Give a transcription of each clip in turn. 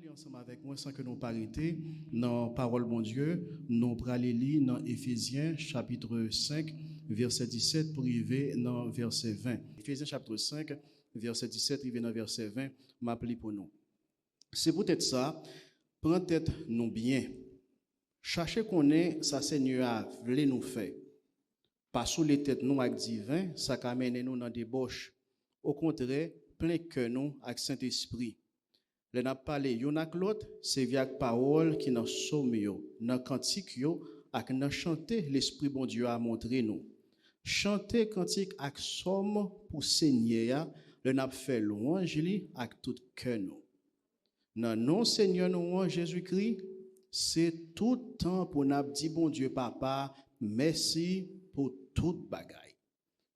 aller ensemble avec moi sans que nous parité dans parole bon Dieu, nous prenons lire dans Éphésiens chapitre 5 verset 17 pour arriver dans verset 20. Éphésiens chapitre 5 verset 17 arriver dans verset 20, m'appeler pour nous. C'est peut-être ça, prends tête nous bien. Cherchez qu'on est ça Seigneur a voulu nous faire. Pas sous les têtes nous avec divin, ça amène nous dans débauche. Au contraire, plein que nous avec Saint-Esprit. Le n'a parlé yon ak l'autre, c'est via parole qui dans somme yo, dans cantique yo, ak dans chanter l'esprit bon Dieu a montré nous. Chanter cantique ak somme pour Seigneur, le n'a fait louange li ak tout cœur nous. Dans non Seigneur nous Jésus-Christ, c'est tout temps pour n'a dit bon Dieu papa, merci pour toute bagaille.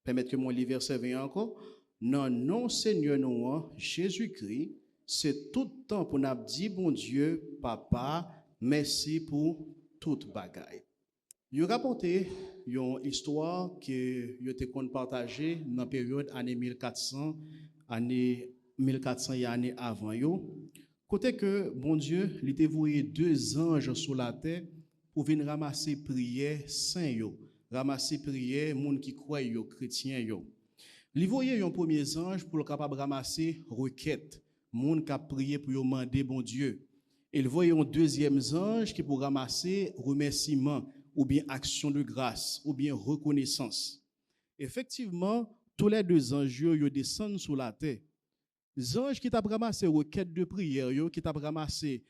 Permettez que mon livre verset 20 encore. Dans non Seigneur nous Jésus-Christ, c'est tout le temps pour nous dire, bon Dieu, papa, merci pour toute bagaille. Je rapporté une histoire que je t'ai partagée dans la période année 1400 et année avant. Côté que, bon Dieu, il t'a envoyé 2 anges sur la terre pour venir ramasser prière saint, ramasser prière, moun qui croient, chrétiens. Il voyait un premier ange pour le capable ramasser requête. Moun qui a prié pour demander bon Dieu. Il voyait un deuxième ange qui pour ramasser remerciement ou bien action de grâce ou bien reconnaissance. Effectivement, tous les 2 anges yo descendent sur la terre. Les anges qui t'a ramassé requête de prière, qui t'a ramassé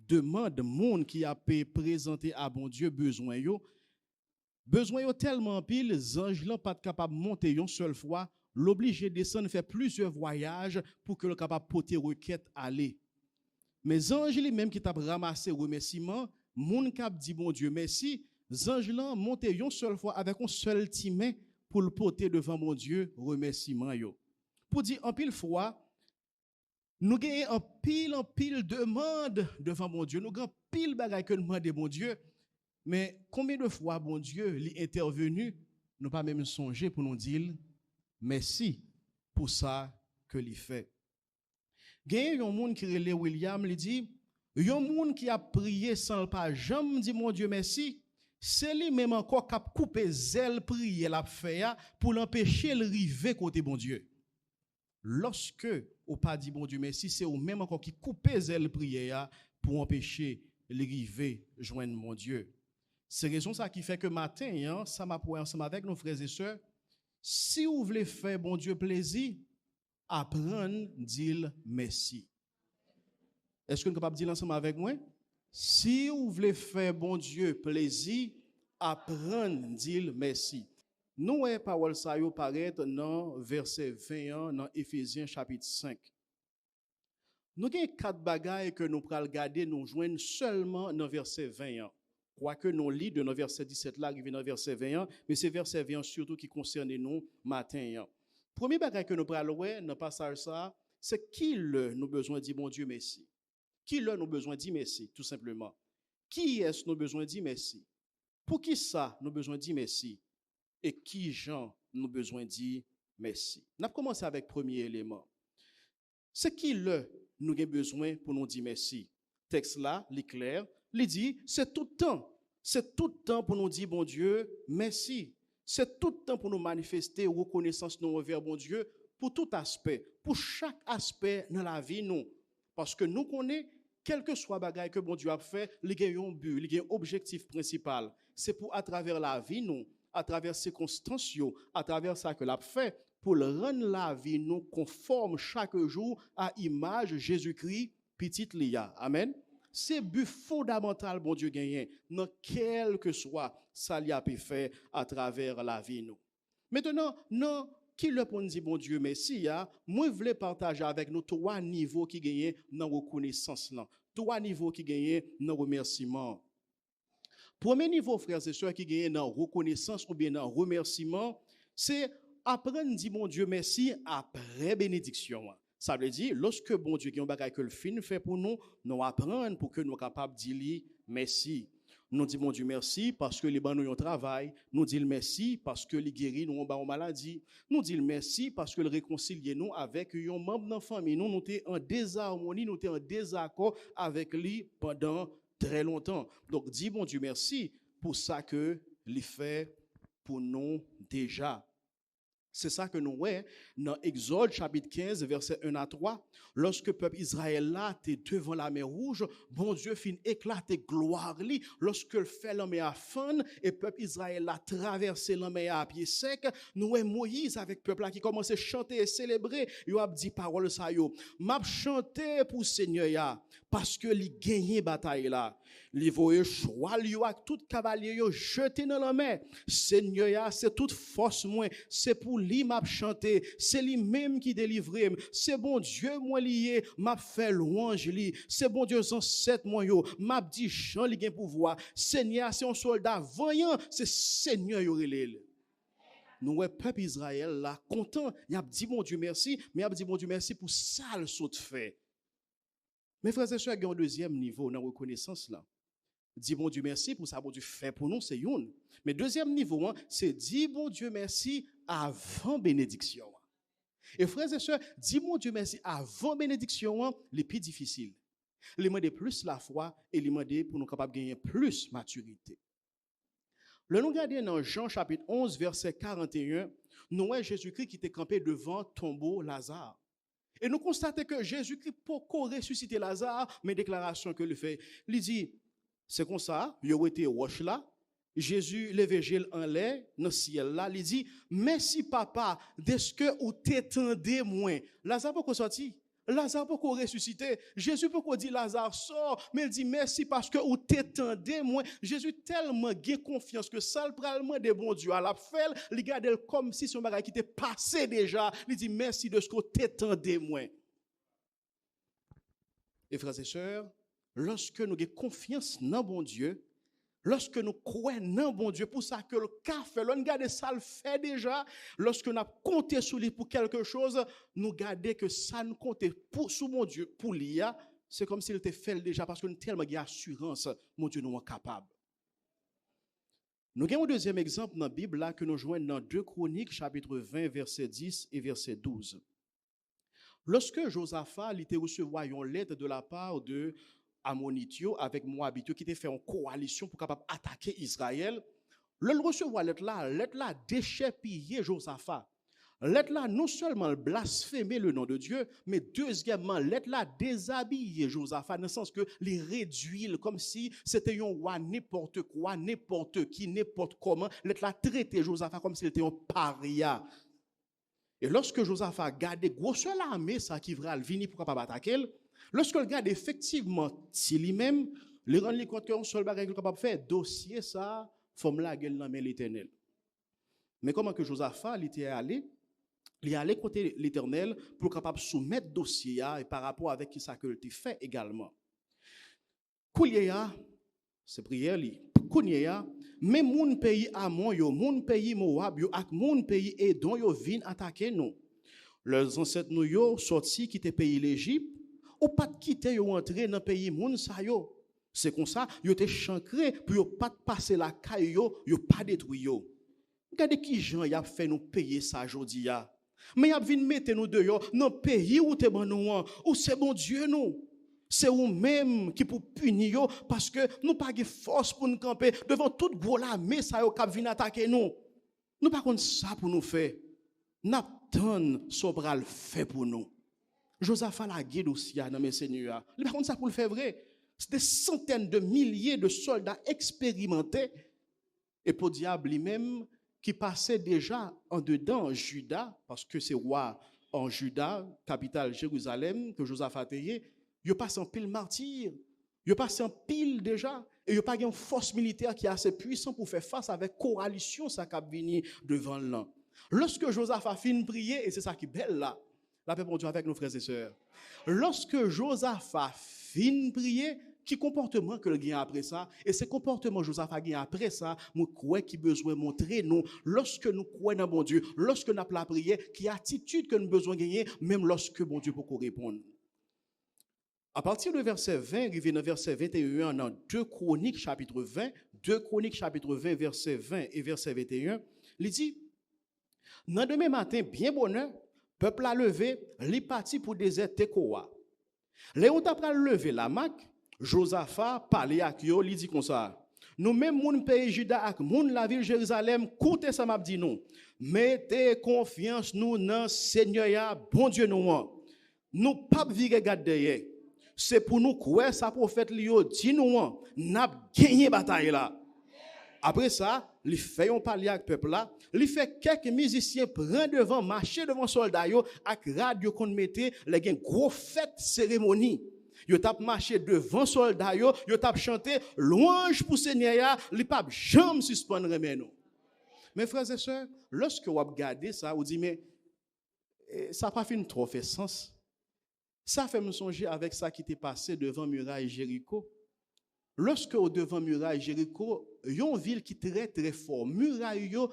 demande monde qui a présenté à bon Dieu besoin yo tellement pile, les anges là pas capable monter une seule fois. L'obligé de descendre faire plusieurs voyages pour que le capable porter requête aller. Mais anges les même qui t'a ramassé remerciement, moun cap dit bon Dieu merci, anges là monter une seule fois avec un seul timain pour le porter devant mon Dieu remerciement yo. Pour dire en pile fois nous gagnons en pile demande devant mon Dieu, nous gagnons pile bagaille que nous demandons bon Dieu. Mais combien de fois bon Dieu est intervenu, nous pas même songer pour nous dire merci pour ça que l'il fait. Il y a un monde qui relève William, il dit, il y a un monde qui a prié sans le pas jamais dit mon Dieu merci, c'est lui même encore qui a coupé zèle prier l'a fait pour l'empêcher de river côté bon Dieu. Lorsque ou pas dit bon Dieu merci, c'est ou même encore qui coupe zèle prier pour empêcher de river joindre mon Dieu. C'est raison ça qui fait que matin, ça m'a pour ensemble avec nos frères et sœurs. Si vous voulez faire bon Dieu plaisir, apprendre dire merci. Est-ce que vous êtes capable de dire ensemble avec moi? Si vous voulez faire bon Dieu plaisir, apprendre dire merci. Nous, parole ça yo paraît dans verset 21 dans Éphésiens chapitre 5. Nous avons 4 bagailles que nous pral regarder, nous joindre seulement dans verset 21. Quoique nous lit de nos verset 17 là, arrivé dans verset 21, mais c'est verset 21 surtout qui concerne nous matin. Premier bagage que nous prenons dans le passage ça, c'est qui nous besoin de dire bon Dieu merci. Qui nous besoin de dire merci, tout simplement. Qui est-ce nous besoin de dire merci? Pour qui ça nous besoin de dire merci? Et qui gens nous besoin de dire merci? On a commencé avec le premier élément. C'est qui nous avons besoin pour nous dire merci? Texte là, l'éclair. Il dit, c'est tout le temps pour nous dire, bon Dieu, merci. C'est tout le temps pour nous manifester reconnaissance nous envers bon Dieu, pour tout aspect, pour chaque aspect dans la vie, nous. Parce que nous connaissons, quel que soit le bagage que bon Dieu a fait, il y a un but, il y a un objectif principal. C'est pour, à travers la vie, nous, à travers ces circonstances, à travers ça que l'a fait, pour rendre la vie, nous, conforme chaque jour à l'image Jésus-Christ, petite Lia. Amen. C'est but fondamental, bon Dieu, gagné, dans quel que soit ça li a pu faire à travers la vie, nous. Maintenant, non, qui le pour dire, bon Dieu, merci, moi, je voulais partager avec nous 3 niveaux qui gagnent dans la reconnaissance, 3 niveaux qui gagnent dans le remerciement. Premier niveau, frères et sœurs, qui gagnent dans la reconnaissance ou bien dans le remerciement, c'est apprendre à dire, bon Dieu, merci après bénédiction. Ça veut dire, lorsque bon Dieu qui a un bagage que le fin fait pour nous, nous apprendre pour que nous soyons capables de dire merci. Nous disons bon Dieu merci parce que les ban nous un travail. Nous disons merci parce que les guérit nous en maladie. Nous disons merci parce que le réconcilie nous avec un membre de la famille. Nous sommes en désharmonie, nous sommes en désaccord avec lui pendant très longtemps. Donc dis bon Dieu merci pour ça que il fait pour nous déjà. C'est ça que nous voyons dans Exode chapitre 15, verset 1 à 3. Lorsque le peuple Israël là était devant la mer rouge, bon Dieu fin éclater gloire li. Lorsque le fait la mer à fond et le peuple Israël a traversé la mer à pied sec, nous voyons Moïse avec le peuple là qui commence à chanter et célébrer. Il a dit parole ça yo. M'a chanté pour Seigneur ya parce que li gagné bataille là. Li voye choix yo avec tout cavalier yo jeté dans la mer. Seigneur ya c'est toute force moins, c'est pour lui m'a chanté, c'est lui même qui délivre, c'est bon Dieu moi lié, m'a fait louange li, c'est bon Dieu ancêtre moi yo, m'a dit Jean li gen pouvoir. Seigneur c'est un soldat vaillant, c'est Seigneur yo relève. Nous ouais peuple Israël là content, il a dit bon Dieu merci, mais il a dit bon Dieu merci pour ça le saut fait. Mes frères et sœurs, il y a un deuxième niveau dans la reconnaissance là. Dis bon Dieu merci pour ça bon Dieu fait pour nous, c'est une. Mais deuxième niveau, c'est dis bon Dieu merci avant bénédiction. Et frères et sœurs, dis bon Dieu merci avant bénédiction, les plus difficiles. Les demander plus la foi et les demander pour nous capables de gagner plus maturité. Le nous regarder dans Jean chapitre 11 verset 41, nous voyons Jésus-Christ qui était campé devant tombeau Lazare. Et nous constatons que Jésus-Christ pourquoi ressusciter Lazare, mais déclaration que le fait, il dit c'est comme ça, il a été roche là. Jésus l'évangile en l'air dans le ciel là, il dit merci papa de ce que ou t'étendez moins. Lazare pourquoi sorti? Lazare pourquoi ressuscité? Jésus pourquoi dit Lazare sort, mais il dit merci parce que ou t'étendez moins. Jésus tellement gain confiance que ça le pralement de bon Dieu à la fait, il garde comme si son bagage qui était passé déjà. Il dit merci de ce que t'étendez moins. Et frères et sœurs, lorsque nous avons confiance dans bon Dieu, lorsque nous croyons dans bon Dieu, pour ça que le cas fait, l'on garde ça le fait déjà, lorsque nous avons compté sur lui pour quelque chose, nous gardons que ça nous compte sur mon Dieu, pour lui, c'est comme s'il était fait déjà, parce que nous avons tellement d'assurance, mon Dieu, nous sommes capables. Nous avons un deuxième exemple dans la Bible là, que nous joignons dans 2 Chroniques, chapitre 20, verset 10 et verset 12. Lorsque Josaphat était recevoir une lettre de la part de Ammonitio avec Moabitio qui était fait en coalition pour capable attaquer Israël, le recevoir lettre là déchépillé Josaphat. Lettre là non seulement blasphémer le nom de Dieu, mais deuxièmement lettre là déshabiller Josaphat dans le sens que les réduire comme si c'était un roi n'importe quoi, n'importe qui, n'importe comment. Lettre là traiter Josaphat comme s'il était un paria. Et lorsque Josaphat garde grosse l'armée ça qui va venir pour capable attaquer, lorsque le garde effectivement si lui-même le rend compte que un seul bagage capable faire dossier ça forme la gueule dans l'Éternel. Mais comment que Josaphat il était allé côté l'Éternel pour capable soumettre dossier et par rapport avec qui ça que il fait également. Kouliya c'est prière li. Kouliya même moun pays Amon yo, moun pays Moab yo ak moun pays Edom yo vinn attaquer nous. Leurs ancêtres nous yo sorti quitter pays l'Égypte ou pas quitter yo entrer dans pays moun sa yo. C'est comme ça yo te chancré pour yo pas passer la caille yo pas détruit yo. Regardez qui gens y a fait nous payer ça jodi ya. Mais y a vinn mettre nous dehors dans pays où te ban nous ou c'est bon Dieu nous. C'est vous-même qui pour punir parce que nous pas de force pour nous camper devant toute gros l'armée ça yo k'ap vinn attaquer nous. Nous pas contre ça pour nous faire. N'attend Sobral fait pour nous. Josaphat la guide aussi dans mes seigneurs. Il pas contre ça pour le faire vrai. C'est des centaines de milliers de soldats expérimentés et pour diable lui-même qui passait déjà en dedans Juda parce que c'est roi en Juda, capitale Jérusalem que Josaphat était. Il passe en pile martyr, il passe en pile déjà, et il n'y a pas une force militaire qui est assez puissante pour faire face avec coalition ça qui a venu devant l'an. Lorsque Josaphat finit de prier, et c'est ça qui est belle là, la paix pour Dieu avec nos frères et sœurs. Lorsque Josaphat finit de prier, qui comportement que le gagne après ça, et ce comportement Josaphat gagne après ça, nous croyons qu'il besoin de montrer nous, lorsque nous croyons dans bon Dieu, lorsque nous avons la prière, qui attitude que nous besoin de gagner, même lorsque bon Dieu peut répondre. À partir du verset 20, arrivé dans verset 21, dans 2 Chroniques chapitre 20, 2 Chroniques chapitre 20, verset 20 et verset 21, il dit, dans demain matin, bien bonheur, peuple a levé, li parti pour désert Tekoa. Léon t'a pral levé la Mac, Josaphat parle avec yo, li dit comme ça. Nous même moun pays Juda ak moun la ville Jérusalem, koute ça m'a dit nous. Mettez confiance nous dans Seigneur ya, bon Dieu nous. Nous pas virer garde derrière. C'est pour nous quoi ça prophète li yo dit nous, n'a gagné bataille là. Après ça, il fait un parler avec le peuple là, il fait quelques musiciens prendre devant, marcher devant soldats yo avec radio qu'on mettait, les gen gros fête cérémonie. Yo tap marché devant soldats yo tap chanté louange pour Seigneur ya, li pa jamais suspendre remè nous. Mes frères et sœurs, lorsque vous regardez ça, vous dites mais ça pas fin trop fait sens. Ça fait me songer avec ça qui était passé devant muraille Jéricho. Lorsque au devant muraille Jéricho, une ville qui est très fort, muraille yo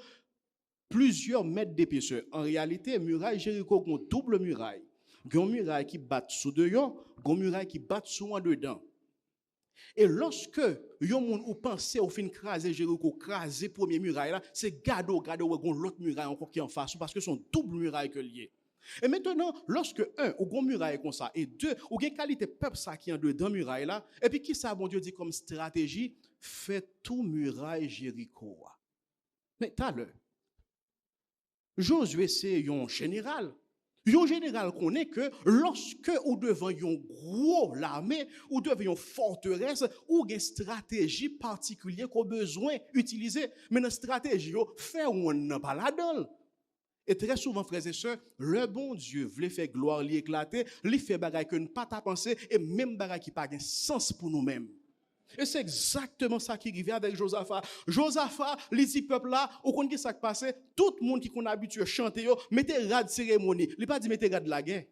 plusieurs mètres d'épaisseur. En réalité, muraille Jéricho une double muraille. Une muraille qui bat sous dehors, une muraille qui bat sous en dedans. Et lorsque yon moun ou pense ou fin craser Jéricho, craser première muraille là, c'est gado l'autre muraille encore qui en face parce que son double muraille que lié. Et maintenant, lorsque un, ou gon muraille comme ça, et deux, ou gen qualité peuple ça qui en dedans muraille là, et puis qui ça bon Dieu dit comme stratégie, fait tout muraille Jéricho. Mais t'as le Josué c'est un général. Un général connaît que lorsque ou devant une gros l'armée, ou devant une forteresse, ou une stratégie particulière qu'on besoin utiliser, mais une stratégie fait ou on pas là-dedans. Et très souvent, frères et sœurs, le bon Dieu voulait faire gloire, lui éclater, lui fait bagaille que nous pas ta pensée, et même bagaille qui pas de sens pour nous-mêmes. Et c'est exactement ça qui arrivait avec Josaphat. Josaphat, les dix peuples là, au compte qui s'est passé, tout le monde qui qu'on habitué à chanter, mettez rad cérémonie. Il pas dit mettez rad la guerre.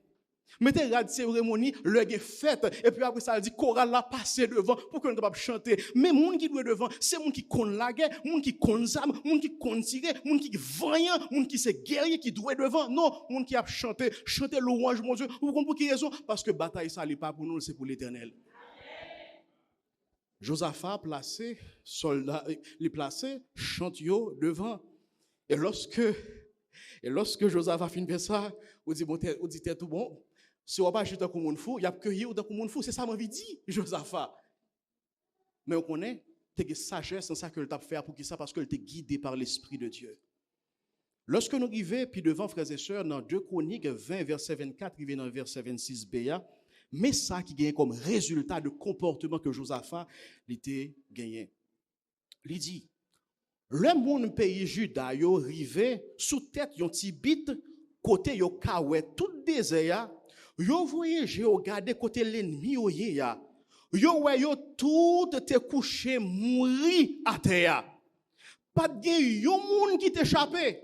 Mettez rad cérémonie, le guerre fête. Et puis après ça, il dit chorale là passer devant pour qu'on soit capable chanter. Mais monde qui doit devant, c'est monde qui connaît la guerre, monde qui connaît armes, monde qui connaît tirer, monde qui vaillant, monde qui c'est guerrier qui doit devant. Non, monde qui a chanté louange mon Dieu. Vous comprenez pour quelle raison? Parce que bataille ça n'est pas pour nous, c'est pour l'Éternel. Josaphat placé, soldat, les placé, chantio devant. Et lorsque Josaphat finit faire ça, on dit, on dit, tout bon, si on va pas jeter comme un fou, il y a cueilli ou comme un fou, c'est ça m'envie dit, Josaphat. Mais on connaît, tu as sagesse dans ça que le t'a fait pour qui ça, parce que tu es guidé par l'Esprit de Dieu. Lorsque nous arrivons, puis devant frères et sœurs, dans 2 Chroniques 20, verset 24, arrivé dans verset 26b, mais ça qui gagne comme résultat de comportement que Josaphat était gagné. Il dit, le monde pays Juda yo rivé sous tête yon ti bit côté yo kawè tout désert yo voyage yo garder côté l'ennemi yo ya yo wè yo tout te couché mouri à terre pas de yon monde qui t'échappé.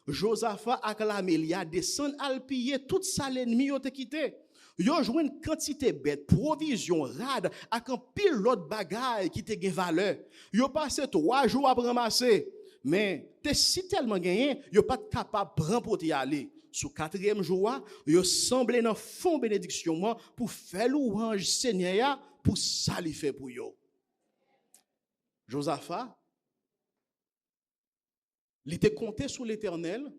Josaphat acclamé il a descend al piller tout ça l'ennemi yo te quitté. Yo joué une quantité bête, provision, rad, avec un pile l'autre bagaille qui te gen valeur. Yo passé 3 jours à ramasser. Mais t'es si tellement gagné, yo pas capable de prendre pour y aller. Sous 4e jour, yo semblé dans fond bénédiction pour faire louange Seigneur pour ça li fait pour yo. Josaphat, il était compté sur l'Éternel,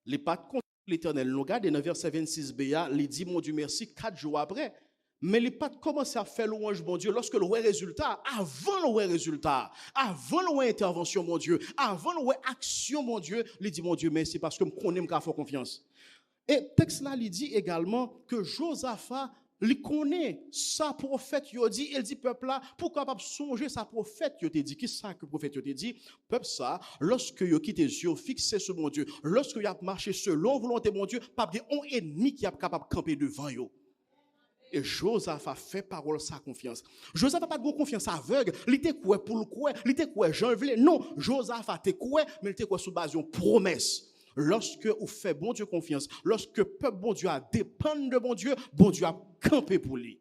il pas compté l'Éternel. Nous regardons dans verset 26b, il dit mon Dieu merci 4 jours après. Mais il n'a pas commencé à faire louange, mon Dieu, lorsque le résultat, avant le résultat, avant l'intervention, mon Dieu, avant l'action, mon Dieu, il dit, mon Dieu, merci parce que je connais, je fais confiance. Et le texte là, il dit également que Josaphat, il connaît sa prophète, il dit, peuple là, pourquoi pas songer sa prophète, il dit, qui ça que le prophète, il dit, peuple ça, lorsque il quitte les yeux fixés sur mon Dieu, lorsque il a marché selon volonté, mon Dieu, pas de un ennemi qui est capable de camper devant eux. Et Josaphat fait parole sa confiance. Josaphat pas de confiance aveugle. Il était quoi pour le quoi? Il était quoi Jean voulait? Non, Josaphat était quoi? Mais il était quoi sous base d'une promesse. Lorsque vous faites bon Dieu confiance, lorsque peuple bon Dieu a dépendre de bon Dieu a campé pour lui.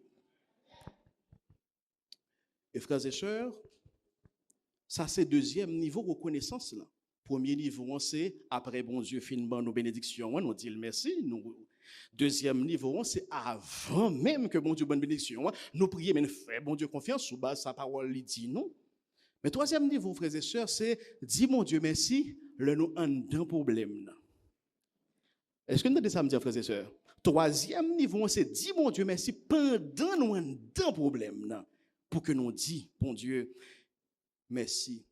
Et frères et sœurs, ça c'est deuxième niveau de reconnaissance là. Premier niveau, c'est après bon Dieu finement nos bénédictions, nous dit merci, nous Deuxième niveau, c'est avant même que bon Dieu bonne bénédiction, nous prions, mais nous faisons bon Dieu confiance sous base sa parole dit nous. Mais troisième niveau, frères et sœurs, c'est dis mon Dieu merci, le nous en d'un problème. Est-ce que nous avons ça me dire, frères et sœurs? Troisième niveau, c'est dis mon Dieu merci pendant nous en d'un problème. Pour que nous dit, bon Dieu, merci.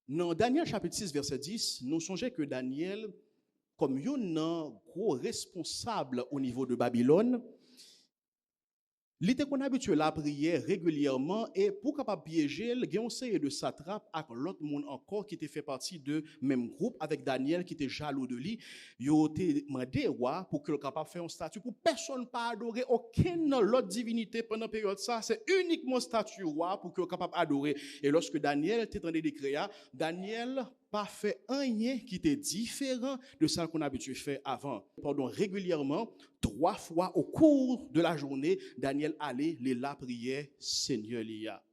Dans Daniel chapitre 6, verset 10, nous songeons que Daniel, comme un gros responsable au niveau de Babylone, il était qu'on habitué la prière régulièrement et pour capable piéger, il y a un série de satrapes avec l'autre monde encore qui était fait partie de même groupe avec Daniel qui était jaloux de lui. Il a demandé roi pour qu'il capable faire un statut pour personne pas adorer aucune autre divinité pendant la période ça, c'est uniquement statut roi pour qu'il capable adorer. Et lorsque Daniel était en train d'écrire, Daniel pas fait rien qui était différent de ce qu'on a habitué faire avant. Pendant régulièrement, 3 fois au cours de la journée, Daniel allait les la prier Seigneur Lia.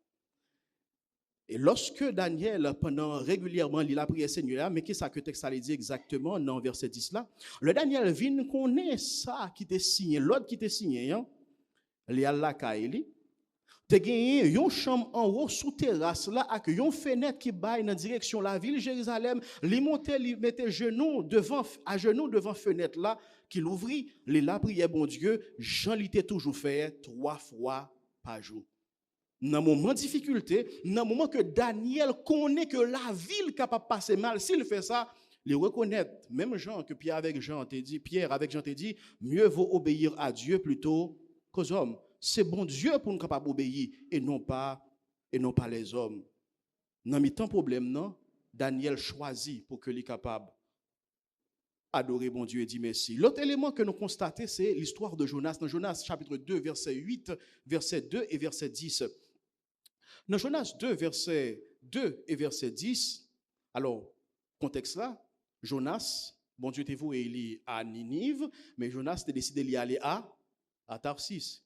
Et lorsque Daniel, pendant régulièrement, il a prié Seigneur, mais qu'est-ce que le texte allait dire exactement dans verset 10 là? Le Daniel vient connaît ça qui était signé, l'autre qui était signé, il y a la kaili. Te gagné une chambre en haut sous terrasse là avec une fenêtre qui baille dans direction la ville Jérusalem, li montait, li mettait à genoux devant fenêtre là qu'il ouvrit, les la prière bon Dieu, Jean l'était toujours fait 3 fois par jour. Dans moment de difficulté, dans moment que Daniel connaît que la ville capable de passer mal, s'il fait ça, il reconnaît, même Jean que Pierre avec Jean te dit, mieux vaut obéir à Dieu plutôt qu'aux hommes. C'est bon Dieu pour nous capable d'obéir et non pas les hommes. Dans mes temps problème non, Daniel choisit pour que les capable adorer bon Dieu et dire merci. L'autre élément que nous constatons, c'est l'histoire de Jonas. Dans Jonas chapitre 2 verset 8, verset 2 et verset 10. Dans Jonas 2 verset 2 et verset 10, alors contexte là, Jonas, bon Dieu était voué à Ninive, mais Jonas a décidé d'y aller à Tarsis.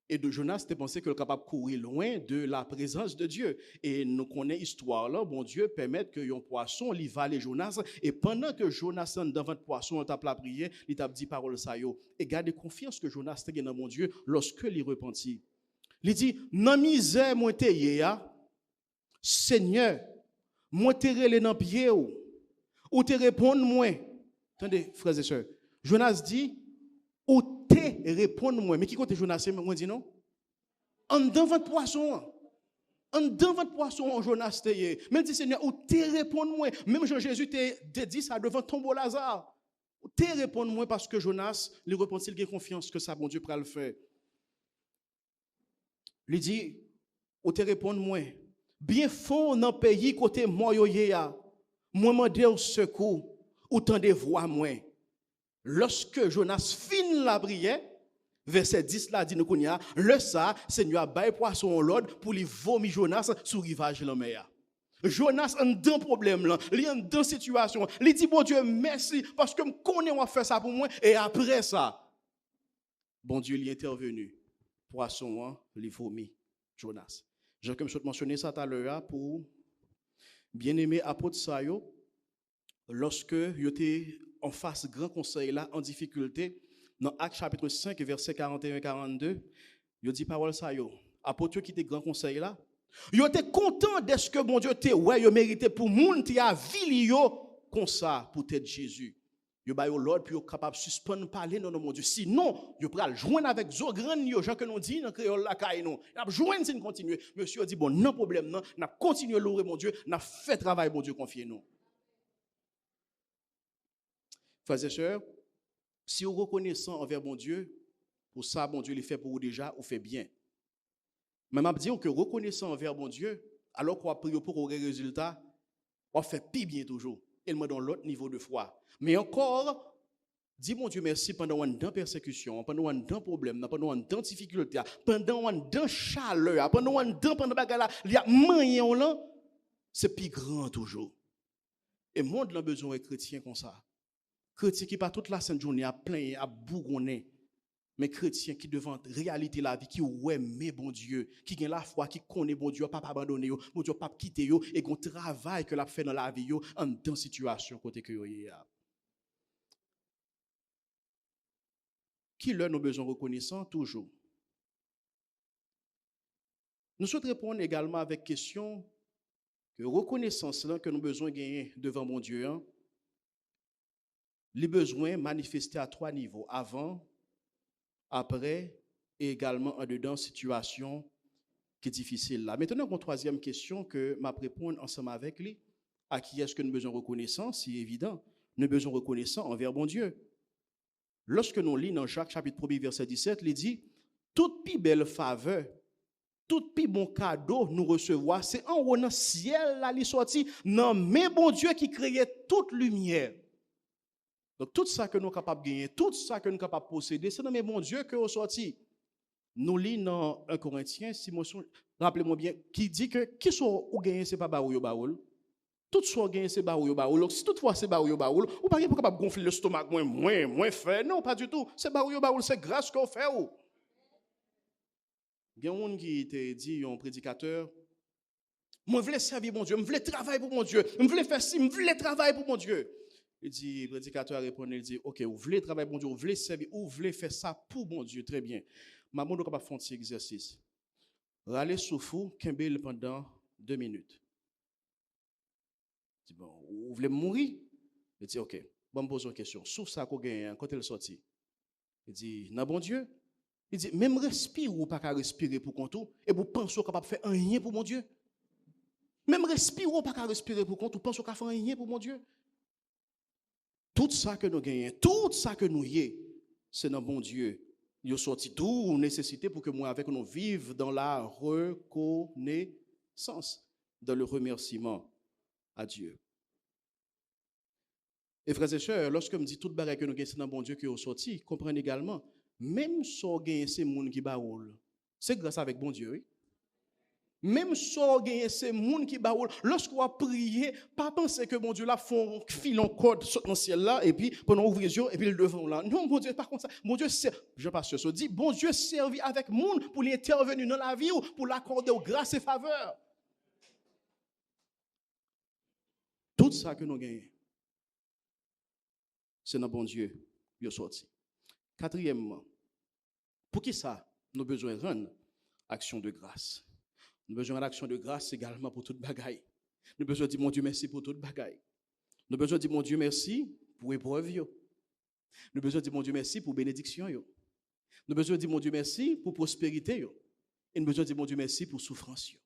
Et de Jonas, tu pensé qu'il est capable de courir loin de la présence de Dieu. Et nous connaissons l'histoire là, bon Dieu permet que un poisson lui vale Jonas. Et pendant que Jonas est devant le poisson, on tape la prière, il t'a dit parole ça yo. Et gardez confiance que Jonas te dans mon Dieu lorsque il repentit. Il dit, dans misère moi te Seigneur, moi te relé dans pied ou te répondre moi. Attendez, frères et sœurs. Jonas dit, ou te répondre moi. Mais qui côté Jonas, moi dit non? En dans votre poisson. En dans votre poisson, Jonas te yé. Mais dit Seigneur, ou te répondre moi. Même Jean-Jésus te dit ça devant tombeau Lazare. Ou te répondre moi parce que Jonas, il répond il a confiance que ça, bon Dieu, pourra le faire. Il dit, ou te répondre moi. Bien fond dans le pays côté moi yo ya. Moi mandé au secours. Autant de voix moi. Lorsque Jonas finit la prière, verset 10 là dit nous kounya, le ça, Seigneur a baillé poisson l'ordre pour lui vomir Jonas sur rivage de la mer. Jonas a un problème là, il a une situation, il dit bon Dieu merci parce que me connais on faire ça pour moi et après ça bon Dieu il est intervenu. Poisson lui vomit Jonas. J'ai comme je mentionné ça tout à l'heure pour bien-aimé apôtre Sayo lorsque il était en face grand conseil là en difficulté dans Actes chapitre 5 verset 41-42 il dit parole ça yo apôtre qui était grand conseil là il était content de ce que bon Dieu te ouais il méritait pour monde qui a vili yo comme ça pour tête Jésus yo ba yo l'ordre puis yo capable suspendre parler non mon Dieu sinon yo pral joindre avec zo grand yo gens que nous dit dans créole la caille non n'a joindre si nous continuer monsieur dit bon non problème non n'a continuer louer mon Dieu n'a fait travail bon Dieu confier nous. Frères et sœurs, si vous reconnaissez envers bon Dieu, pour ça, bon Dieu, il fait pour vous déjà, vous fait bien. Mais je dis que reconnaissant envers bon Dieu, alors qu'on a prié pour aurait résultat, on fait plus bien toujours. Il me donne l'autre niveau de foi. Mais encore, dis mon Dieu merci pendant une persécution, pendant un problème, pendant une difficulté, pendant une chaleur, pendant une bagarre, il y a moyen là, c'est plus grand toujours. Et le monde a besoin de chrétiens comme ça. Chrétien qui pas toute la sainte journée à plein à bougonner mais chrétien qui devant réalité la vie qui ouais mais bon Dieu qui a la foi qui connaît bon Dieu pas abandonner bon Dieu pas quitter yo et qu'on travail que l'a fait dans la vie yo en dans situation côté que yo qui leur nous besoin reconnaissant toujours. Nous souhaitons répondre également avec question que reconnaissance là que nous besoin gagner devant mon Dieu, hein, les besoins manifestés à 3 niveaux, avant, après et également en dedans situation qui est difficile là. Maintenant, une troisième question que m'a répondre ensemble avec lui, à qui est-ce que nous besoin reconnaissance? C'est évident, nous besoin reconnaissant envers mon Dieu. Lorsque nous lisons dans Jacques chapitre 1 verset 17, il dit toute plus belle faveur, tout plus bon cadeau nous recevoir, c'est en haut dans le ciel là li sorti, non mais bon Dieu qui créait toute lumière. Donc tout ça que nous sommes capables de gagner, tout ça que nous sommes capables de posséder, c'est dans mes bon Dieu que nous sorti. Nous lisons dans 1 Corinthiens, rappelez-moi bien, qui dit que qui sont ou gagner c'est pas baoul baoul. Tout soit gagné c'est baoul baoul. Donc si toutefois c'est baoul baoul, ou pas capable de gonfler le stomac moins fait, non pas du tout. C'est baoul baoul, c'est grâce qu'on fait ou. Il y a un monde qui te dit, un prédicateur, moi je veux servir mon Dieu, je veux travailler pour mon Dieu, je veux faire ci, je veux travailler pour mon Dieu. Il dit, le prédicateur répond, il dit, ok, vous voulez travailler pour mon Dieu, vous voulez servir, vous voulez faire ça pour mon Dieu, très bien. Maman, nous sommes capables de faire un petit exercice. Râler souffle, Kimbel pendant 2 minutes. Il dit, bon, vous voulez mourir? Il dit, ok, bon, me pose une question. Souffle ça qu'on gagne, quand elle sortit. Il dit, non, bon Dieu. Il dit, même respire ou pas qu'à respirer pour compte et vous pensez capable de faire rien pour mon Dieu. Même respire ou pas qu'à respirer pour compte, vous pensez qu'à faire rien pour mon Dieu. Tout ça que nous gagnons, tout ça que nous y c'est dans bon Dieu. Il a sorti tout nécessité pour que moi avec nous vive dans la reconnaissance, dans le remerciement à Dieu. Et frères et sœurs, lorsque me dit toute barrière que nous gagnons, c'est dans bon Dieu que nous sorti, comprenez également, même si on gagne ces gens qui baoul, c'est grâce avec bon Dieu, oui. Même si on gagne ces gens qui baoul, lorsqu'on a prié, pas penser que bon Dieu là font filon code dans le ciel là et puis pendant ouvrir les yeux et puis le devant là. Non, bon Dieu par contre ça, bon Dieu je pasteur se dit bon Dieu servi avec monde pour les intervenir dans la vie ou pour l'accorder aux grâces et faveurs. Tout ça que nous gagnons, c'est dans bon Dieu qui est sorti. Quatrièmement, pour qui ça nous besoin de rendre action de grâce. Nous besoin d'action de grâce également pour toute bagaille. Nous besoin de dire mon Dieu merci pour toute bagaille. Nous besoin de dire mon Dieu merci pour épreuve yo. Nous besoin de dire mon Dieu merci pour bénédiction yo. Nous besoin de dire mon Dieu merci pour prospérité yo. Et nous besoin de dire mon Dieu merci pour souffrance yo.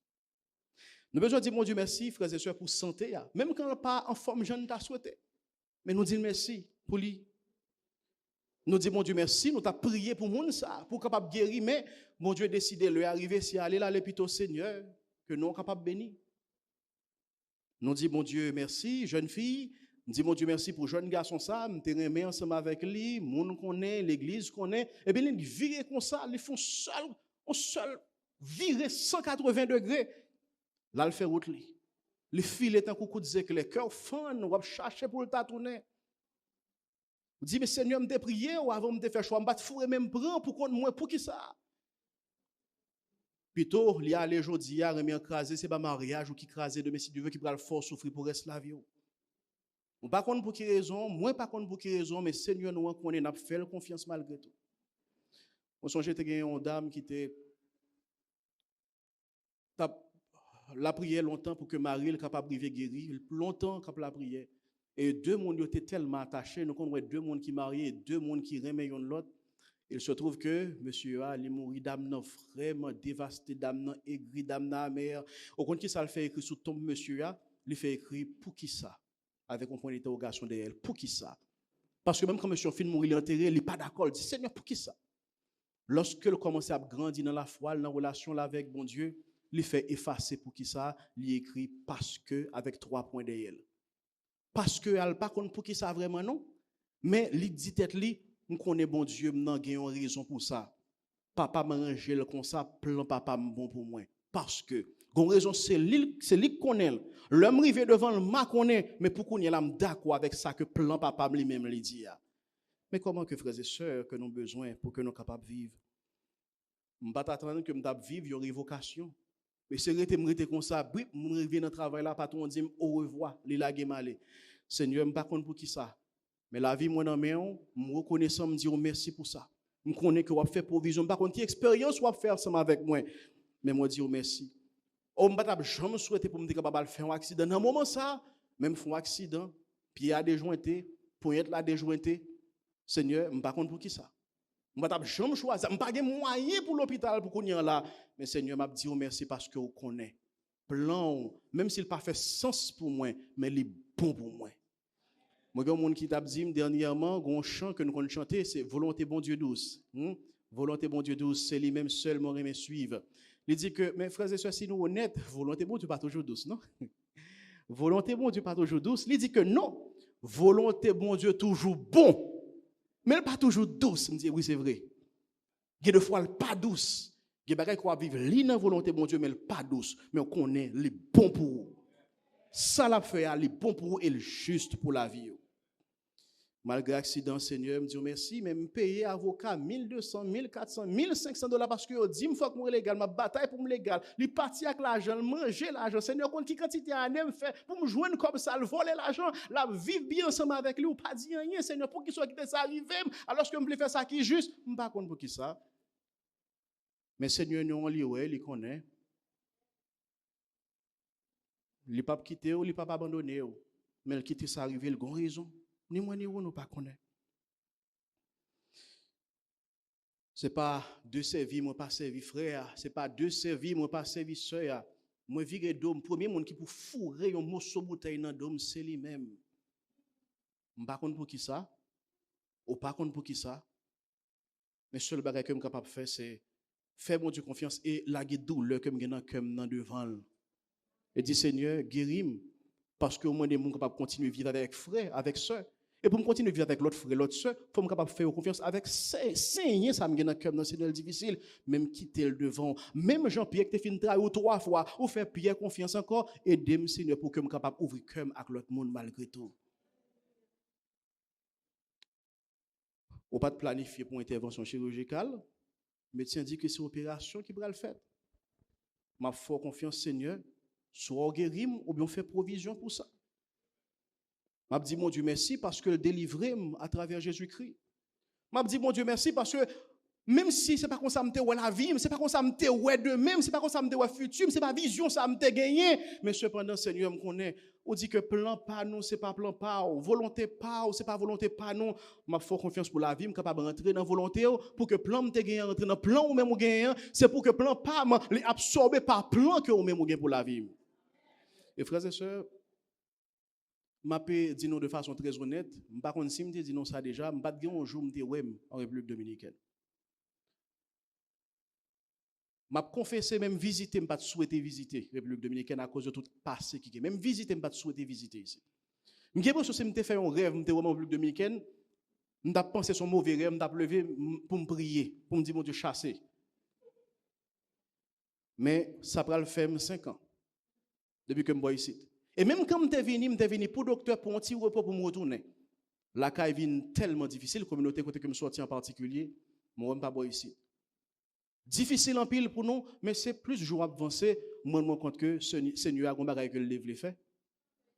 Nous besoin de dire mon Dieu merci frères et sœurs pour santé ya. Même quand on n'est pas en forme jeune t'a souhaité. Mais nous disons merci pour lui. Nous disons, mon Dieu, merci, nous t'avons prié pour monde ça, pour capable guérir, mais mon Dieu a décidé de arriver, si aller là, plutôt Seigneur, que nous sommes capables de bénir. Nous disons, mon Dieu, merci, jeune fille, nous disons, mon Dieu, merci pour jeune garçon ça, nous t'aimons remis ensemble avec lui, monde connaît, l'église connaît, et bien, ils virent comme ça, ils font seul, virer 180 degrés, là, il fait route, les fils est un coucou de zèque, les cœurs fan, on va chercher pour le tatouner. Vous dites, mais Seigneur, je t'ai prié ou avant de te faire choix, je vais te fourrer même prendre pour qu'on moi pour qui ça? Plutôt, il y a les jours d'hier, remis écrasé, c'est pas mariage ou qui écrasé de si Dieu veut qui va le fort souffrir pour rester la vie. On pas contre pour qui raison, moi pas contre pour qui raison, mais Seigneur nous connaît, n'a fait confiance malgré tout. On songe te gagné une dame qui était la prière longtemps pour que Marie soit capable de guérir, longtemps capable la prière. Et 2 mondes étaient tellement attachés, nous connaissons 2 mondes qui mariés, 2 mondes qui remettent l'autre. Il se trouve que monsieur a il mourit d'âme vraiment dévasté, d'âme aigri, d'âme amer. Au compte qui ça le fait écrit sous tombe monsieur a, il fait écrit pour qui ça avec un point d'interrogation derrière, pour qui ça? Parce que même quand monsieur fin mourir enterré, il n'est pas d'accord, il dit Seigneur pour qui ça? Lorsque il commence à grandir dans la foi, dans la relation avec bon Dieu, il fait effacer pour qui ça, il écrit parce que avec 3 points derrière. Parce que elle pas connaît pour qui ça vraiment non, mais li dit tête li, on connaît bon Dieu, m'nan gen une raison pour ça. Papa m'arranger comme ça, plan papa bon pour moi parce que gon raison c'est lui connaît. L'homme rivé devant le ma connaît, mais pour qu'on y l'am d'accord avec ça que plan papa lui-même li dit. Mais comment que frères et sœurs que nous besoin pour que nous capables vivre? M'pas attendre que m'tap vivre une révocation. Mais c'est rete comme ça, brip, mon revient dans travail là, patron dit au revoir, li la malé. Seigneur, m'pas connait pour qui ça. Mais la vie moi dans main, me reconnaissant me dire merci pour ça. Je connais que vous fait provision. Par contre, qui expérience vous faire ensemble avec moi. Mais moi, dis merci. On ne peut pas jamais souhaiter pour me dire que je vais faire un accident. Dans un moment, ça, même faire un accident, puis il y a des jointés, pour être là des jointés. Seigneur, je ne sais pas pour qui ça. Je ne peux pas jamais choisir. Je n'ai pas de moyen pour l'hôpital pour qu'on y là. Mais Seigneur, je dis merci parce que vous connaissez. Plan, même s'il n'a pas fait sens pour moi, mais il est bon pour moi. Moi, il y a un monde qui t'a dit dernièrement, un chant que nous avons chanté, c'est Volonté bon Dieu douce. Volonté bon Dieu douce, c'est lui-même seul, mon me suivre. Il dit que, mes frères et sœurs, si nous honnêtes, volonté bon Dieu pas toujours douce, non? Volonté bon Dieu pas toujours douce. Il dit que non, volonté bon Dieu toujours bon, mais pas toujours douce. Je dis oui, c'est vrai. Il y a des fois, elle pas douce. Il y a des gens qui vont vivre l'île volonté bon Dieu, mais elle pas douce. Mais on connaît les bons pour vous. Ça l'a fait, les bons pour vous et le juste pour la vie. Malgré l'accident, Seigneur, me dit merci, mais me payer avocat 1200, 1400, 1500 dollars parce que je dis, il faut que je légal, ma bataille pour me légal. Il parti avec l'argent, manger l'argent. Seigneur, qui quantité d'années me fait pour me joindre comme ça, le voler l'argent, la vivre bien ensemble avec lui, ou pas dire rien, Seigneur, pour qu'il soit quitté ça arrive, alors que je me faire ça qui est juste, je ne sais pas pour qui ça. Mais Seigneur, nous, on il connaît. Il ne pas quitter ou il ne pas abandonner. Mais il quitte ça arrive, il a raison. Ni moi ni vous, nous pas connaît. Ce n'est pas deux servir, moi pas servir frère. Ce n'est pas deux servir, moi pas servir soeur. Moi vire d'homme, premier monde qui pour fourrer un morceau de bouteille dans d'homme, c'est lui-même. Je ne sais pas pour qui ça. Ou pas pour qui ça. Mais seul bagage que je suis capable de faire, c'est faire mon Dieu confiance et la douleur que je suis dans devant. Et dire Seigneur, guéris-moi. Parce que au moins, je suis capable de continuer à vivre avec frère, avec soeur. Et pour me continuer à vivre avec l'autre frère, l'autre soeur, il faut me capable de faire confiance avec Seigneur, ça me gagne dans le cœur, dans c'est difficile, même quitter le devant. Même Jean-Pierre qui te fait travailler 3 fois, ou faire Pierre confiance encore, aidez-moi Seigneur pour que je sois capable d'ouvrir le cœur avec l'autre monde malgré tout. Ou pas de planifier pour une intervention chirurgicale, le médecin dit que c'est une opération qui va le faire. Ma foi confiance Seigneur, soit guéri ou bien fait provision pour ça. Je dis mon Dieu merci parce que le délivré à travers Jésus-Christ. Je dis mon Dieu merci parce que même si ce n'est pas comme ça que je me la vie, ce n'est pas comme ça que je me demain, ce n'est pas comme ça que je me futur, ce n'est pas vision ça me gagné, mais cependant Seigneur me connaît. On dit que plan pas nous, ce n'est pas plan pas, volonté pas, ce n'est pas volonté pas nous. Je fais confiance pour la vie, je suis capable de rentrer dans la volonté pour que plan me gagné, rentrer dans le plan ou même gagné, c'est pour que plan pas absorbé par plan que ou même gagné pour la vie. Et frères et sœurs, je peux dire de façon très honnête, je ne sais pas si je dis non ça déjà, je ne sais pas un jour je en République dominicaine. Je confessé même visiter, je ne pas souhaiter visiter la République dominicaine à cause de tout passé qui est. Même visiter, je ne pas souhaiter visiter ici. Je ne sais pas si je fait un rêve, je en République dominicaine, je n'ai pensé son mauvais rêve, je levé pour me prier, pour me dire mon Dieu chasser. Mais ça va le faire 5 ans depuis que je suis ici. Et même quand je suis venu pour docteur, pour un petit repos, pour me retourner. La caille vient tellement difficile, la communauté côté que je sorti en particulier, moi je ne suis pas ici. Difficile en pile pour nous, mais c'est plus jour avancé, moi je me rends compte que Seigneur a un bagage que le fait.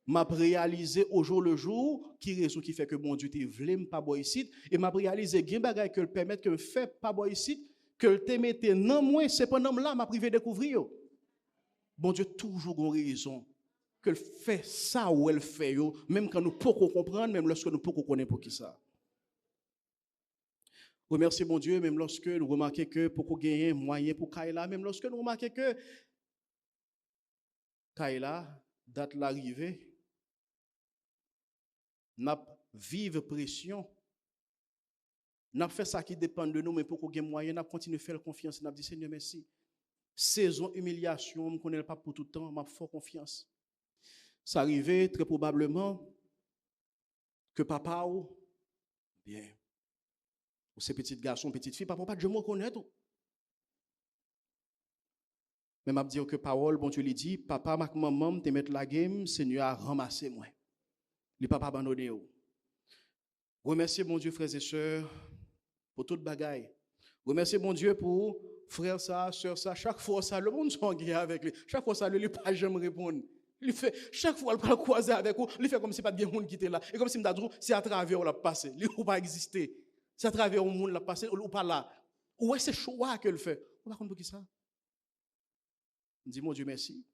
M'a réalisé au jour le jour qui raison qui fait que mon Dieu te voulait pas boire ici et m'a réalisé gain bagage que le permettre que me fait pas boire ici, que le te mette non moins, c'est pendant là m'a privé découvrir. Bon Dieu toujours une raison que fait ça ou elle fait yo, même quand nous pouvons comprendre, même lorsque nous pouvons connaître pour qui ça. Remerciez mon Dieu, même lorsque nous remarquons que pour gagner moyen pour Kaila, même lorsque nous remarquons que Kaila, date l'arrivée, n'a vive pression, n'a fait ça qui dépend de nous, mais pour qu'on ait moyen, n'a continué à faire confiance, n'a dit Seigneur merci. Saison humiliation, on ne connaît pas pour tout le temps, m'a fait confiance. Ça arrivait très probablement que papa ou bien ou ces petits garçons, petites filles, papa, je me connais tout. Mais m'a dire que parole, bon Dieu lui dit, papa, maman, te mettre la game, Seigneur a ramassé moi. Les papa abandonné. Remerciez mon Dieu, frères et sœurs, pour toute bagaille. Remerciez mon Dieu pour frère ça, sœur ça, chaque fois ça, le monde s'en guerre avec lui. Chaque fois ça, lui, il pas jamais répondre. Il fait, chaque fois, il va croiser avec vous, il fait comme si pas de monde qui était là. Et comme si c'est à travers la passé. Il ne peut pas exister. C'est à travers le monde, la passé, ou pas là. Où est-ce choix qu'elle fait? On va comprendre pour qui ça? Dis mon Dieu merci.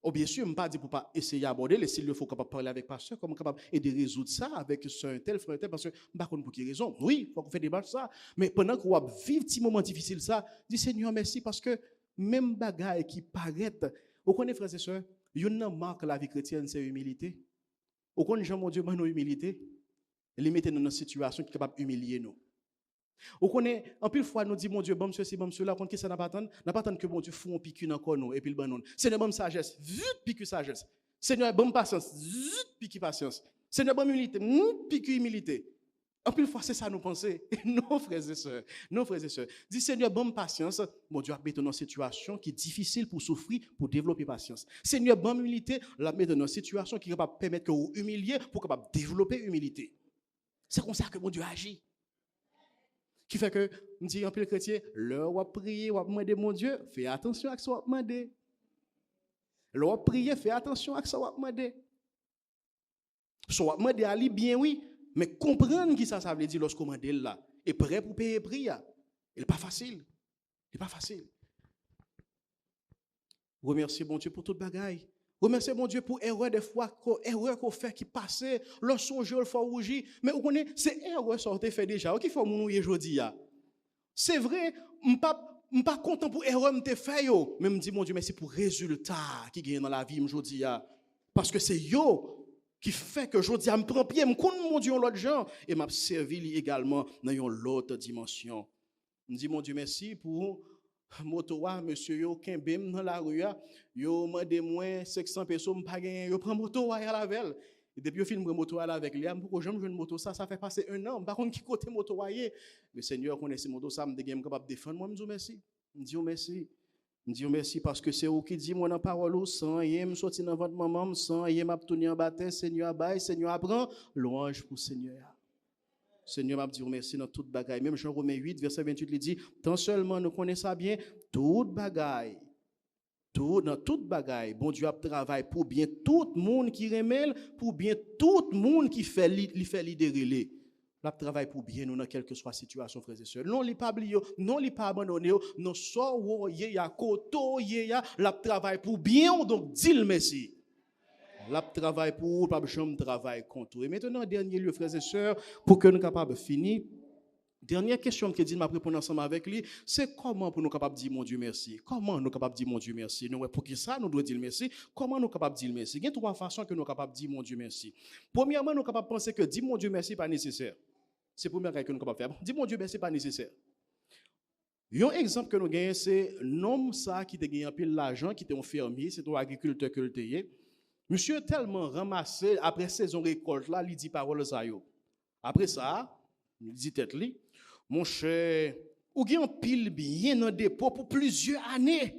Oh, bien sûr, je ne pas dit pour pas essayer d'aborder, s'il le faut capable parler avec pasteur, comment capable aider résoudre ça avec un tel, frère tel, parce que je ne sais pas pour quelle raison. Oui, il faut qu'on fait des marches ça. Mais pendant qu'on va vivre petit moment difficile ça, dis Seigneur merci parce que même bagaille qui paraît, vous connaissez frères et sœurs, il y a une marque la vie chrétienne, c'est l'humilité. Vous connaissez mon Dieu, mon humilité, il met dans une situation qui est capable d'humilier nous. Ou connaît en pile fois nous dit mon Dieu bon ceci bon cela qu'on qui ça n'a pas attendre que mon Dieu font piqûre encore nous et puis le banon Seigneur bon sagesse vite piqûre sagesse Seigneur bon patience vite piqûre patience Seigneur bon humilité piqûre humilité en pile fois c'est ça nous penser non frères et sœurs dit Seigneur bon patience mon Dieu a mis dans une situation qui est difficile pour souffrir pour développer patience Seigneur bon humilité la met dans une situation qui va permettre que vous humilier pour capable développer humilité c'est comme ça que mon Dieu agit. Qui fait que, me dit en pile chrétien, l'heure où prier, où demander mon Dieu, fais attention à ce que vous demandez. L'heure où prier, fais attention à ce que vous demandez. Soit demander à lui bien, oui, mais comprendre qui ça veut dire lorsqu'on demande là, et prêt pour payer prix. Il n'est pas facile. Il n'est pas facile. Remerciez bon Dieu pour toute bagaille. Remerciez mon Dieu pour erreur des fois, erreur qu'on fait qui passait, lorsqu'on joue le faut rougir. Mais vous connaissez, c'est erreur sortez fait déjà. Qui faut mon aujourd'hui c'est vrai, je ne pas content pour erreur que fait yo, mais me dit mon Dieu merci pour résultat qui gagne dans la vie aujourd'hui parce que c'est yo qui fait que aujourd'hui me prend pied, me connais mon Dieu l'autre gens et m'a servi également dans une autre dimension. Me dit mon Dieu merci pour motowa monsieur yo kembem dans la rue yo mande moins 500 pesos m'pa gagner yo prend moto à la veille et depuis yo film prend moto à la avec lui pourquoi j'aime jouer une moto ça fait passer un an par contre qui côté moto aille le Seigneur connaît ces moto ça me game capable défendre moi me dis merci me dis merci me dis merci parce que c'est vous qui dit moi dans parole sans rien me sorti dans votre maman sans rien m'a tourner en baptême Seigneur bail Seigneur apprend louange pour Seigneur. Seigneur m'a dit merci dans toute bagaille. Même Jean Romain 8, verset 28, il dit, tant seulement nous connaissons ça bien, toute bagaille, dans toute bagaille, bon Dieu a travaillé pour bien tout le monde qui remèle, pour bien tout le monde qui fait lidérer. La travail pour bien nous dans quelle que soit la situation, frères et sœurs. Non, il pas oublié, non, il pas abandonné, non, so, ya koto, ya, la travail pour bien, donc dis-le merci. La travail pour pas chambre travail contre. Et maintenant dernier lieu frères et sœurs pour que nous capables de finir. Dernière question que dit m'a répondre ensemble avec lui, c'est comment pour nous capables de dire mon Dieu merci. Comment nous capables de dire mon Dieu merci. Nous pour qui ça nous doit dire merci. Comment nous capables de dire merci. Il y a trois façons que nous capables de dire mon Dieu merci. Premièrement, nous capables de penser que dire mon Dieu merci pas nécessaire. C'est la première chose que nous capables de faire. Dire mon Dieu merci pas nécessaire. Un exemple que nous gagnons c'est l'homme ça qui te gagne un peu l'argent qui était un fermier, c'est un agriculteur que le tayé. Monsieur tellement ramassé après saison récolte là, il dit parole ça yo. Après ça, il dit tête li, mon cher, ou gen un pile bien dans dépôt pour plusieurs années.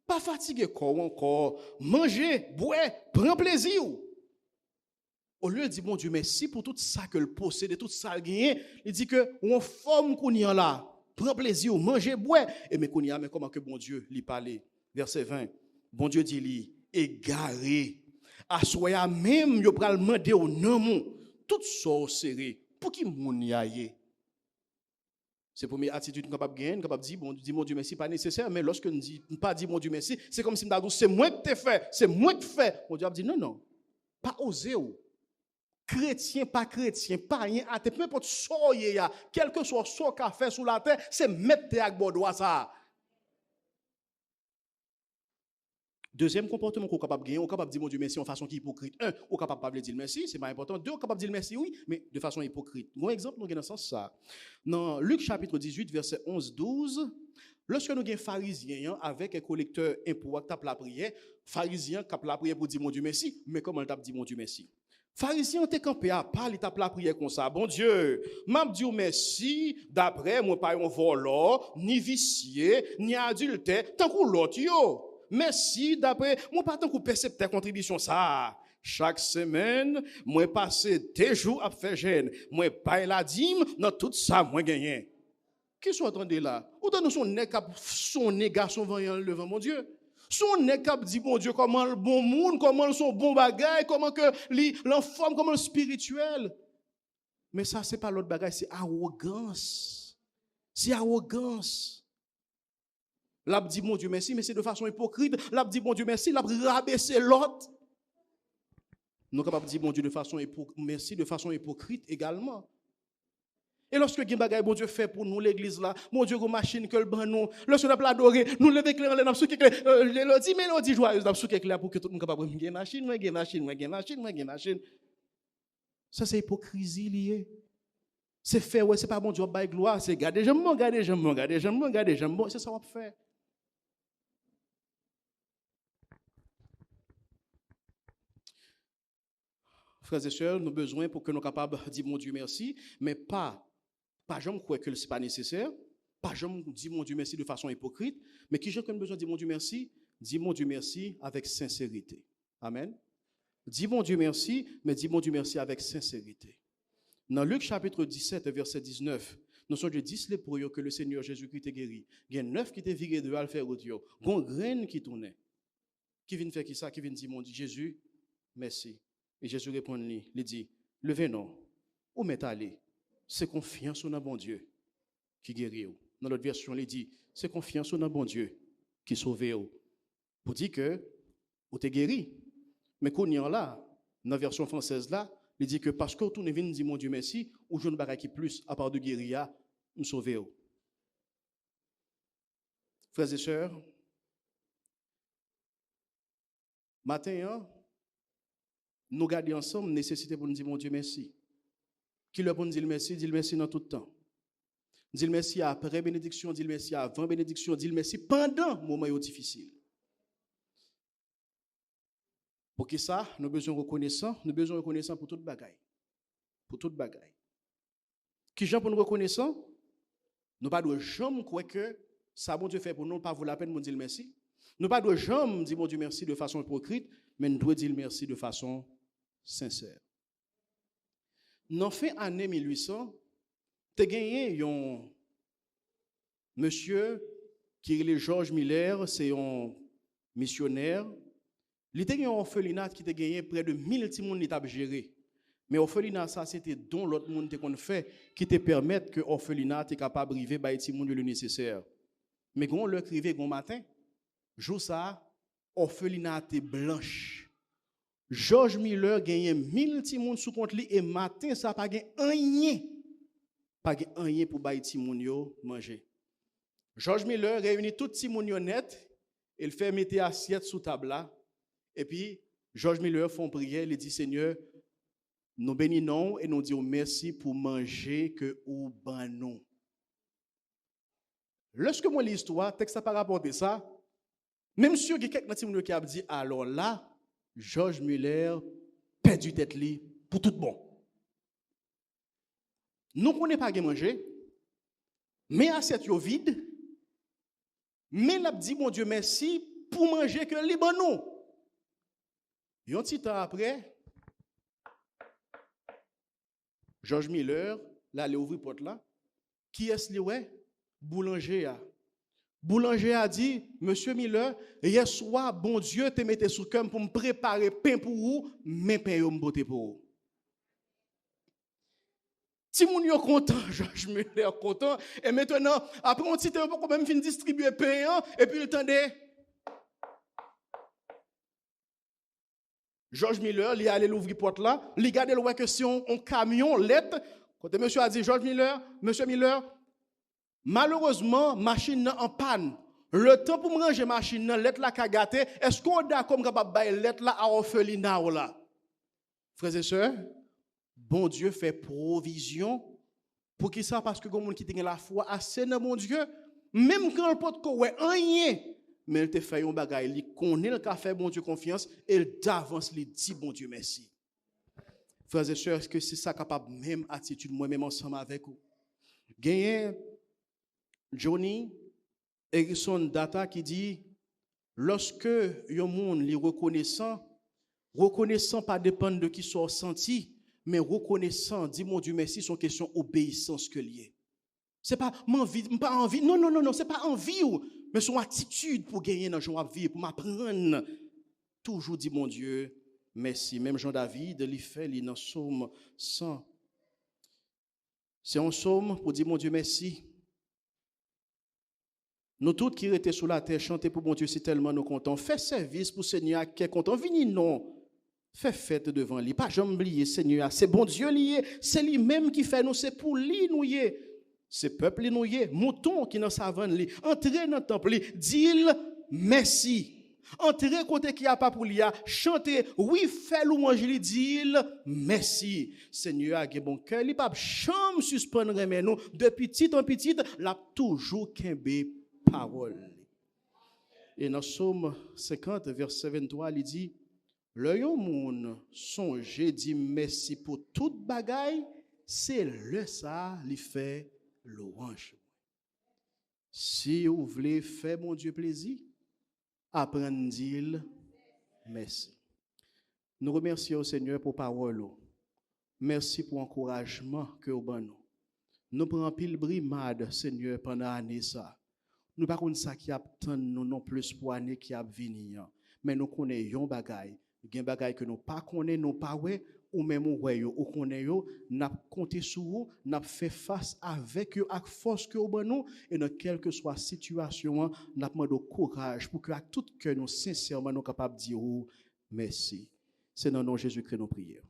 Pas fatigué corps encore, manger, boire, prendre plaisir. Au lieu de dire bon Dieu merci pour tout ça que le possède, tout ça gagné, il dit que on forme qu'on y a là, prend plaisir, manger, boire et mais qu'on y a mais comment que bon Dieu lui parler. Verset 20. Bon Dieu dit lui égaré assoya même yo pral demander au nom tout sorcellerie pour qui moun yaye c'est première attitude capable gagner capable dire bon dis mon Dieu merci pas nécessaire mais lorsque nous dit pas dire mon Dieu merci c'est comme si m'da c'est moi qui t'ai fait c'est moi qui fait mon Dieu a dit non pas oser ou chrétien pas païen athée peu importe soyez ya quel que soit ce qu'a fait sur la terre c'est mettre avec bordeaux ça. Deuxième comportement qu'on est capable de gagner, on est capable de dire mon Dieu merci en façon qui est hypocrite. Un, on est capable de dire merci, c'est pas important. Deux, on est capable de dire merci, oui, mais de façon hypocrite. Un exemple, nous avons dans ce sens ça. Dans Luc chapitre 18, verset 11-12, lorsque nous avons un pharisien avec un collecteur impôt qui tape la prière, pharisien qui tape la prière pour dire mon Dieu merci, mais comment il tape dit mon Dieu merci? Pharisien était campé à part, il tape la prière comme ça. Bon Dieu, m'a dit merci, d'après moi pas un voleur, ni vicié, ni adultère, tant que l'autre yo. Merci d'après moi pas tant que percepteur contribution ça chaque semaine moi passer 2 jours à faire jeûne moi paye la dîme dans tout ça moi gagner qui sont entendez là ou dans son nez cap son garçon voyant devant mon Dieu son nez cap dit mon Dieu comment le bon monde comment son bon bagaille comment que l'enfant comment le spirituel Mais ça, c'est pas l'autre bagage, c'est arrogance. C'est arrogance. L'a dit mon Dieu merci, mais c'est de façon hypocrite. L'a dit mon Dieu merci, l'a rabaissé l'autre. Nous sommes capables de dire mon Dieu de façon merci, de façon hypocrite également. Et lorsque bon Dieu fait pour nous l'église là, mon Dieu une machine que le ban nous, lorsque nous adoré, nous lever clair dans sous les 10 mélodies joyeuses dans sous clair pour que tout le monde capable de machine. Ça c'est hypocrisie liée. C'est fait ouais, c'est pas bon Dieu bail gloire, c'est garder j'aime, c'est ça qu'on fait. Frères et sœurs, nous avons besoin pour que nous soyons capables de dire mon Dieu merci, mais pas jamais croire que ce n'est pas nécessaire, pas jamais dire mon Dieu merci de façon hypocrite, mais qui j'ai besoin de dire mon Dieu merci avec sincérité. Amen. Dis mon Dieu merci, mais dis mon Dieu merci avec sincérité. Dans Luc chapitre 17, verset 19, nous sommes de 10 lépreux que le Seigneur Jésus-Christ a guéri. Il y a 9 qui étaient virés de al faire autre. Il y a une graine qui tournait. Qui vient faire qui ça? Qui vient dire mon Dieu Jésus, merci. Et Jésus répond, il dit, levez non, où m'est allé? C'est confiance en bon Dieu qui guérit. Dans l'autre version, il dit, c'est confiance en bon Dieu qui sauve. Pour dire que vous êtes guéri. Mais qu'on y en là, dans la version française là, il dit que parce que tout ne vient dire mon Dieu merci, ou je ne barre qui plus, à part de guérir, nous sauver. Frères et sœurs, matin, nous garder ensemble nécessité pour nous dire mon Dieu merci. Qui le pour nous dire merci dans tout le temps. Dire merci après bénédiction, dire merci avant bénédiction, dire merci pendant moment difficile. Pour que ça, nous avons besoin de reconnaissance pour toute bagaille. Pour toute bagaille. Qui gens pour nous reconnaissant, nous pas de jamais croire que ça bon Dieu fait pour nous pas vaut la peine de dire merci. Nous pas de jamais dire mon Dieu merci de façon hypocrite, mais nous devons dire merci de façon sincère. Dans fin année 1800, tu as gagné un monsieur qui est Georges Miller, c'est un missionnaire. Il y a un orphelinat qui a gagné près de 1000 petits monde qui a géré. Mais orphelinat ça c'était don l'autre monde qu'on fait qui te permettent que orphelinat est capable de arriver ba petit monde le nécessaire. Mais quand on le crivé bon matin, jour ça orphelinat est blanche. Georges Miller gagne 1000 petits monde sous compte li et matin ça pas gagne rien pour ba petit monde yo manger. Georges Miller réunit tout petit monde net, il fait mettre assiette sous table là. Et puis, Georges Miller font prière, il dit, Seigneur, nous bénissons et nous disons merci pour manger que ou banon. Lorsque moi lis l'histoire, texte n'a pas rapporté ça, même si il y a quelqu'un qui a dit, alors là, Georges Miller perdu tête li pour tout bon. Nous ne connaissons pas à manger, mais assiette yo vide, mais n'a dit, mon Dieu, merci pour manger que les banon. Et un petit temps après, Georges Miller, là, il ouvre porte là. Qui est-ce li ouais? Boulanger a. Boulanger a dit, Monsieur Miller, hier soir, bon Dieu te mette sous cœur pour me préparer pain pour vous, mais pain yo m'bote pour vous. Si moun yo content, Georges Miller content, et maintenant, après on petit temps, on peut même fin distribuer pain, et puis il tendait. Georges Miller, il est allé l'ouvrir porte là, il regarde le que c'est un camion lettre. Quand monsieur a dit Georges Miller, monsieur Miller, malheureusement machine en panne. Le temps pour me ranger machine lettre là qu'a gâté, est-ce qu'on est d'accord capable bailler lettre là à orphelinat là? Frères et sœurs, bon Dieu fait provision pour qui ça parce que comme on qui a la foi assez dans mon Dieu, même quand le porte ouais rien. Mais il te fait un bagay, il connaît le café, bon Dieu confiance, et il d'avance, il dit bon Dieu merci. Frères et sœurs, est-ce que c'est ça capable, même attitude, moi-même ensemble avec vous? Gagné Johnny Harrison Data qui dit, lorsque un monde est reconnaissant pas dépendre de qui soit senti, mais reconnaissant, dit mon Dieu merci, son question obéissance que lié. C'est pas pas envie, non, c'est pas envie mais son attitude pour gagner dans la vie, pour m'apprendre. Toujours dit, mon Dieu, merci. Même Jean-David, il fait, il dans Somme 100. C'est un psaume pour dire, mon Dieu, merci. Nous tous qui étaient sur la terre, chanter pour mon Dieu, si tellement nous comptons. Fais service pour Seigneur qui est content. Vini non. Fais fête devant lui. Pas jamais oublier Seigneur. C'est bon Dieu lié. C'est lui-même qui fait nous. C'est pour lui nous y. C'est peuple nous y. Mouton qui dans savane li. Entrez dans le temple. Dis-le merci. Entrez côté qui a pas pour lui. Chantez. Oui, fais louange li. Dis-le merci. Seigneur a bon cœur. Il pas jamais suspendre mais nous. De petit en petit, l'a toujours kembe parole. Et dans Psaume 50, verset 23, il dit, le yon moun songe dit merci pour toute bagaille, c'est le ça lui fait louange. Si vous voulez faire mon Dieu plaisir, apprenez dire merci. Nous remercions au Seigneur pour parole. Merci pour l'encouragement que vous avez. Nous prenons pile brimade, Seigneur, pendant l'année ça. Nous ne savons pas ça qui attend nous non plus pour l'année qui a venir. Mais nous connaissons des bagailles. Il y a des bagailles que nous ne connaissons nous pas, ou même ou connaissons, nous avons compté sur vous, nous avons fait face avec eux, avec force que vous avez, et dans quelle que soit la situation, nous avons demandé courage pour que, à tout cœur, nous sincèrement, nous sommes capables de dire merci. C'est dans le nom de Jésus que nous prions.